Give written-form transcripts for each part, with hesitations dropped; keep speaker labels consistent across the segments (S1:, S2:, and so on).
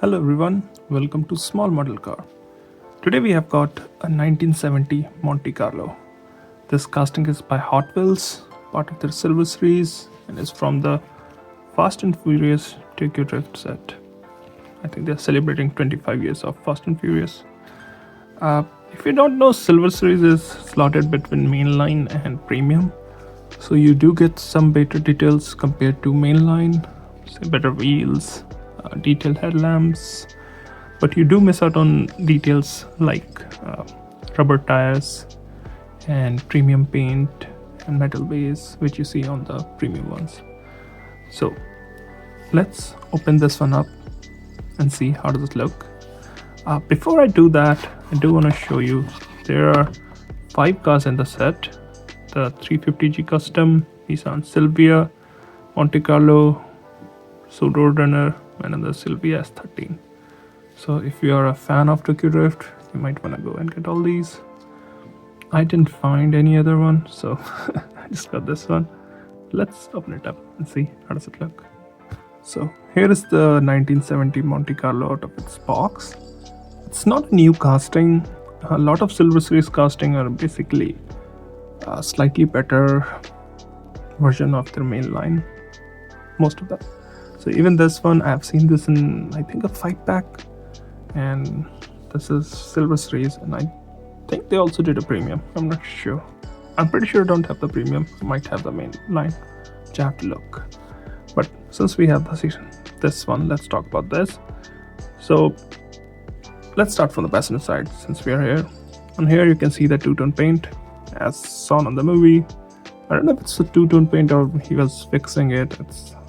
S1: Hello everyone, welcome to Small Model Car. Today we have got a 1970 Monte Carlo. This casting is by Hotwheels, part of their Silver Series, and is from the Fast and Furious Tokyo Drift set. I think they're celebrating 25 years of Fast and Furious. If you don't know, Silver Series is slotted between mainline and premium, so you do get some better details compared to mainline, say better wheels, detailed headlamps, but you do miss out on details like rubber tires and premium paint and metal base, which you see on the premium ones. So let's open this one up and see how does it look. Before I do that, I do want to show you there are 5 cars in the set: the 350G Custom, Nissan Silvia, Monte Carlo, Roadrunner, and another Silvia S13. So if you are a fan of Tokyo Drift, you might want to go and get all these. I didn't find any other one, so I just got this one. Let's open it up and see how does it look. So here is the 1970 Monte Carlo out of its box. It's not a new casting. A lot of Silver Series casting are basically a slightly better version of their main line, most of them. So even this one, I've seen this in I think a 5-pack, and this is Silver Series, and I think they also did a premium. I'm not sure. I'm pretty sure I don't have the premium. I might have the main line, which I have to look. But since we have this one, let's talk about this. So let's start from the passenger side since we are here. On here you can see the two-tone paint as shown on the movie. I don't know if it's a two-tone paint or he was fixing it.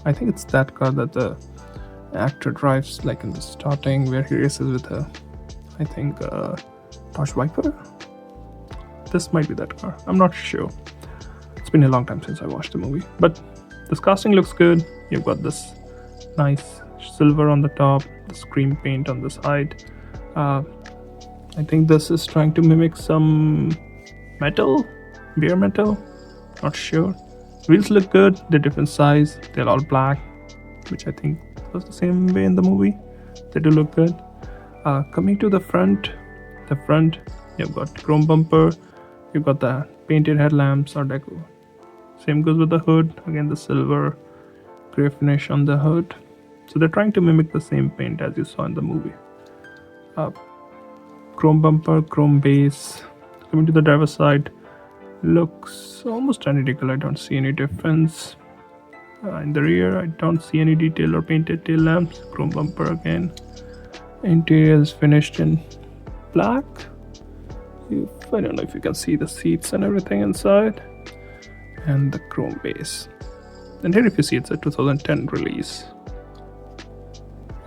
S1: I think it's that car that the actor drives, like in the starting where he races with a, I think, Dodge Viper. This might be that car. I'm not sure. It's been a long time since I watched the movie, but this casting looks good. You've got this nice silver on the top, the screen paint on the side. I think this is trying to mimic some metal, bare metal. Not sure. Wheels look good. They're different size. They're all black, which I think was the same way in the movie. They do look good. Coming to the front, you've got chrome bumper. You've got the painted headlamps or deco. Same goes with the hood. Again, the silver gray finish on the hood. So they're trying to mimic the same paint as you saw in the movie. Chrome bumper, chrome base. Coming to the driver's side, looks almost identical. I don't see any difference. In the rear, I don't see any detail or painted tail lamps. Chrome bumper again. Interior is finished in black. I don't know if you can see the seats and everything inside. And the chrome base. And here if you see, it's a 2010 release.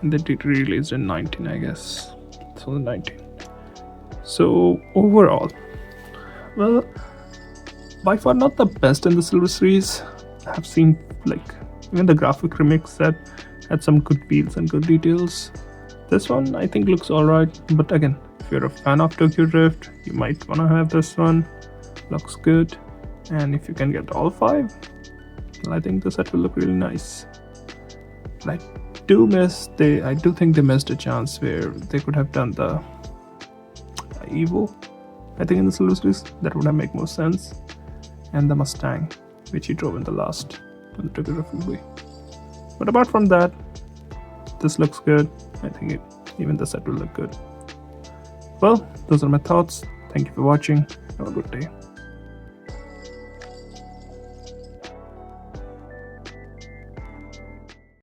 S1: And they did release in 19, I guess. 2019. So overall, well, by far not the best in the Silver Series. I've seen like even the graphic remix set had some good wheels and good details. This one I think looks alright, but again, if you're a fan of Tokyo Drift, you might wanna have this one. Looks good, and if you can get all 5, well, I think the set will look really nice. But I do think they missed a chance where they could have done the Evo. I think in the Silver Series that would have made more sense. And the Mustang, which he drove in the last Tokyo Drift movie. But apart from that, this looks good. I think even the set will look good. Well, those are my thoughts. Thank you for watching. Have a good day.